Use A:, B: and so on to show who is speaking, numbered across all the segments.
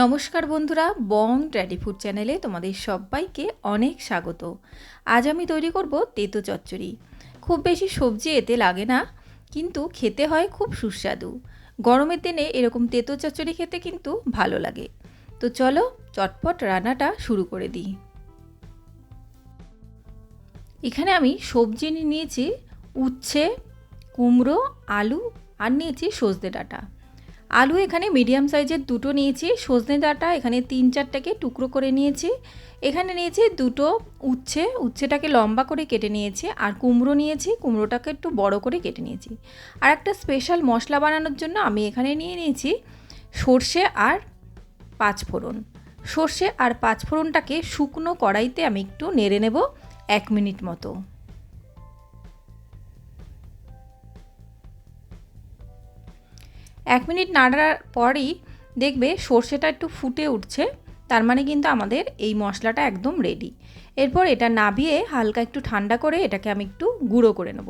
A: নমস্কার বন্ধুরা, বং tardy food চ্যানেলে তোমাদের সবাইকে অনেক স্বাগত। আজ আমি তৈরি করব তেতো চচ্চড়ি। খুব বেশি সবজি এতে লাগে না, কিন্তু খেতে হয় খুব সুস্বাদু। গরমের দিনে এরকম তেতো চচ্চড়ি খেতে কিন্তু ভালো লাগে। তো চলো চটপট রান্নাটা শুরু করে দিই। এখানে আমি সবজি নিয়েছি উচ্ছে, কুমড়ো, আলু আর নিয়েছি সজনে ডাঁটা। আলু এখানে মিডিয়াম সাইজের দুটো নিয়েছি, সজনে ডাঁটা এখানে 3-4টাকে টুকরো করে নিয়েছি। এখানে নিয়েছি দুটো উচ্ছেটাকে লম্বা করে কেটে নিয়েছি। আর কুমড়ো নিয়েছি, কুমড়োটাকে একটু বড় করে কেটে নিয়েছি। আর একটা স্পেশাল মশলা বানানোর জন্য আমি এখানে নিয়ে নিয়েছি সর্ষে আর পাঁচফোড়ন। সর্ষে আর পাঁচফোড়নটাকে শুকনো কড়াইতে আমি একটু নেড়ে নেব 1 মিনিট মতো। এক মিনিট নাড়ার পরই দেখবে সর্ষেটা একটু ফুটে উঠছে, তার মানে কিন্তু আমাদের এই মশলাটা একদম রেডি। এরপর এটা নাবিয়ে হালকা একটু ঠান্ডা করে এটাকে আমি একটু গুঁড়ো করে নেব।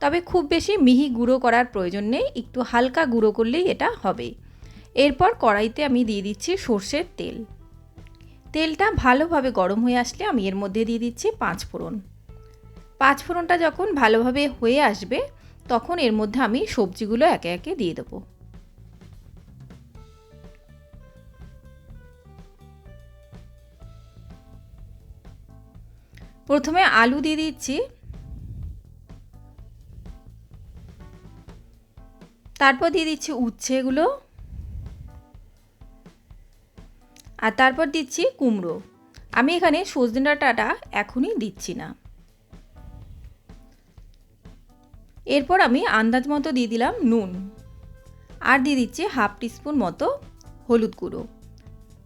A: তবে খুব বেশি মিহি গুঁড়ো করার প্রয়োজন নেই, একটু হালকা গুঁড়ো করলেই এটা হবে। এরপর কড়াইতে আমি দিয়ে দিচ্ছি সর্ষের তেল। তেলটা ভালোভাবে গরম হয়ে আসলে আমি এর মধ্যে দিয়ে দিচ্ছি পাঁচফোড়ন। পাঁচফোড়নটা যখন ভালোভাবে হয়ে আসবে তখন এর মধ্যে আমি সবজিগুলো একে একে দিয়ে দেবো। প্রথমে আলু দিয়ে দিচ্ছি, তারপর দিয়ে দিচ্ছি উচ্ছেগুলো, আর তারপর দিচ্ছি কুমড়ো। আমি এখানে সজনে ডাঁটাটা এখনই দিচ্ছি না। এরপর আমি আন্দাজ মতো দিয়ে দিলাম নুন, আর দিয়ে দিচ্ছি 1/2 টিস্পুন মতো হলুদ গুঁড়ো।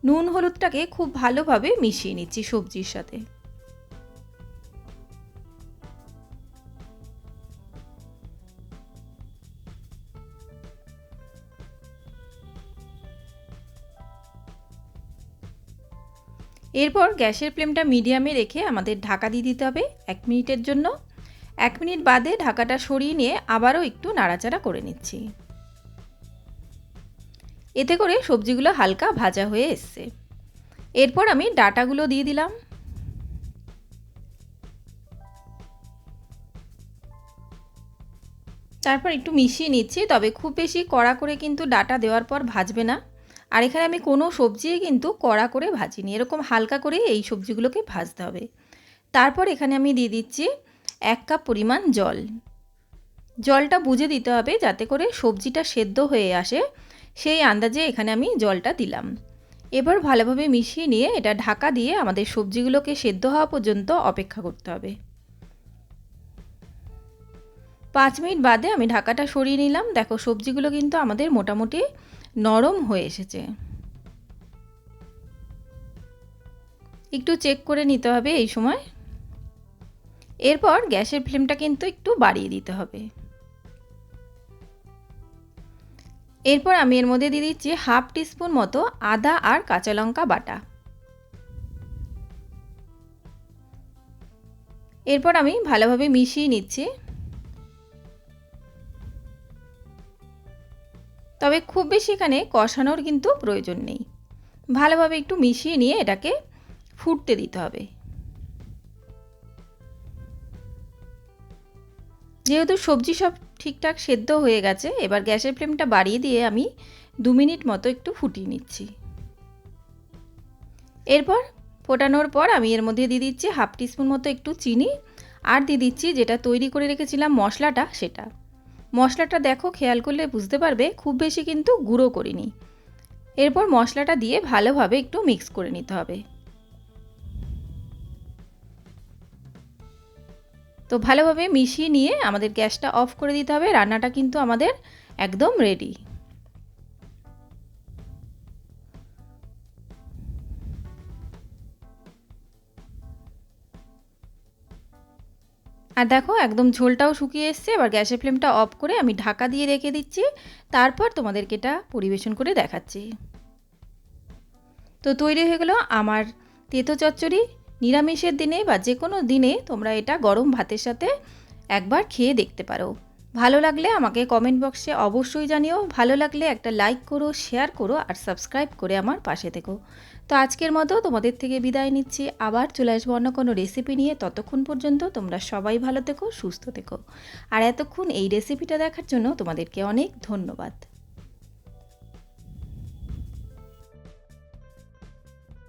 A: নুন হলুদটাকে খুব ভালোভাবে মিশিয়ে নিচ্ছি সবজির সাথে। এরপর গ্যাসের ফ্লেমটা মিডিয়ামে রেখে আমাদের ঢাকা দিয়ে দিতে হবে 1 মিনিটের জন্য। 1 মিনিট বাদে ঢাকাটা সরিয়ে নিয়ে আবারও একটু নাড়াচাড়া করে নিচ্ছি। এতে করে সবজিগুলো হালকা ভাজা হয়ে এসছে। এরপর আমি ডাঁটাগুলো দিয়ে দিলাম। তারপর একটু মিশিয়ে নিচ্ছি, তবে খুব বেশি কড়া করে কিন্তু ডাঁটা দেওয়ার পর ভাজবে না। আর এখানে আমি কোনো সবজিই কিন্তু কড়া করে ভাজিনি, এরকম হালকা করে এই সবজিগুলোকে ভাজতে হবে। তারপর এখানে আমি দিয়ে দিচ্ছি 1 কাপ পরিমাণ জল। জলটা বুঝে দিতে হবে যাতে করে সবজিটা সেদ্ধ হয়ে আসে, সেই আন্দাজে এখানে আমি জলটা দিলাম। এবার ভালোভাবে মিশিয়ে নিয়ে এটা ঢাকা দিয়ে আমাদের সবজিগুলোকে সেদ্ধ হওয়া পর্যন্ত অপেক্ষা করতে হবে। 5 মিনিট বাদে আমি ঢাকাটা সরিয়ে নিলাম। দেখো সবজিগুলো কিন্তু আমাদের মোটামুটি নরম হয়ে এসেছে। একটু চেক করে নিতে হবে এই সময়। এরপর গ্যাসের ফ্লেমটা কিন্তু একটু বাড়িয়ে দিতে হবে। এরপর আমি এর মধ্যে দিয়ে দিচ্ছি 1/2 টিস্পুন মতো আদা আর কাঁচা লঙ্কা বাটা। এরপর আমি ভালোভাবে মিশিয়ে নিচ্ছি। তবে খুব বেশি এখানে কষানোর কিন্তু প্রয়োজন নেই। ভালোভাবে একটু মিশিয়ে নিয়ে এটাকে ফুটতে দিতে হবে। যেহেতু সবজি সব ঠিকঠাক সেদ্ধ হয়ে গেছে, এবার গ্যাসের ফ্লেমটা বাড়িয়ে দিয়ে আমি 2 মিনিট মতো একটু ফুটিয়ে নিচ্ছি। এরপর ফোটানোর পর আমি এর মধ্যে দিয়ে দিচ্ছি 1/2 টিস্পুন মতো একটু চিনি, আর দিয়ে দিচ্ছি যেটা তৈরি করে রেখেছিলাম মশলাটা, সেটা। মশলাটা দেখো খেয়াল করলে বুঝতে পারবে খুব বেশি কিন্তু গুঁড়ো করিনি। এরপর মশলাটা দিয়ে ভালোভাবে একটু মিক্স করে নিতে হবে। তো ভালোভাবে মিশিয়ে নিয়ে আমাদের গ্যাসটা অফ করে দিতে হবে। রান্নাটা কিন্তু আমাদের একদম রেডি। আর দেখো একদম ঝোলটাও শুকিয়ে এসছে। এবার গ্যাসের ফ্লেমটা অফ করে আমি ঢাকা দিয়ে রেখে দিচ্ছি। তারপর তোমাদেরকে এটা পরিবেশন করে দেখাচ্ছি। তো তৈরি হয়ে গেল আমার তেতো চচ্চড়ি। নিরামিষের দিনে বা যে কোনো দিনে তোমরা এটা গরম ভাতের সাথে একবার খেয়ে দেখতে পারো। ভালো লাগলে আমাকে কমেন্ট বক্সে অবশ্যই জানিও। ভালো লাগলে একটা লাইক করো, শেয়ার করো আর সাবস্ক্রাইব করে আমার পাশে থেকো। তো আজকের মতো তোমাদের থেকে বিদায় নিচ্ছি। আবার চলে আসবো অন্য কোনো রেসিপি নিয়ে। ততক্ষণ পর্যন্ত তোমরা সবাই ভালো থেকো, সুস্থ থেকো। আর এতক্ষণ এই রেসিপিটা দেখার জন্য তোমাদেরকে অনেক ধন্যবাদ।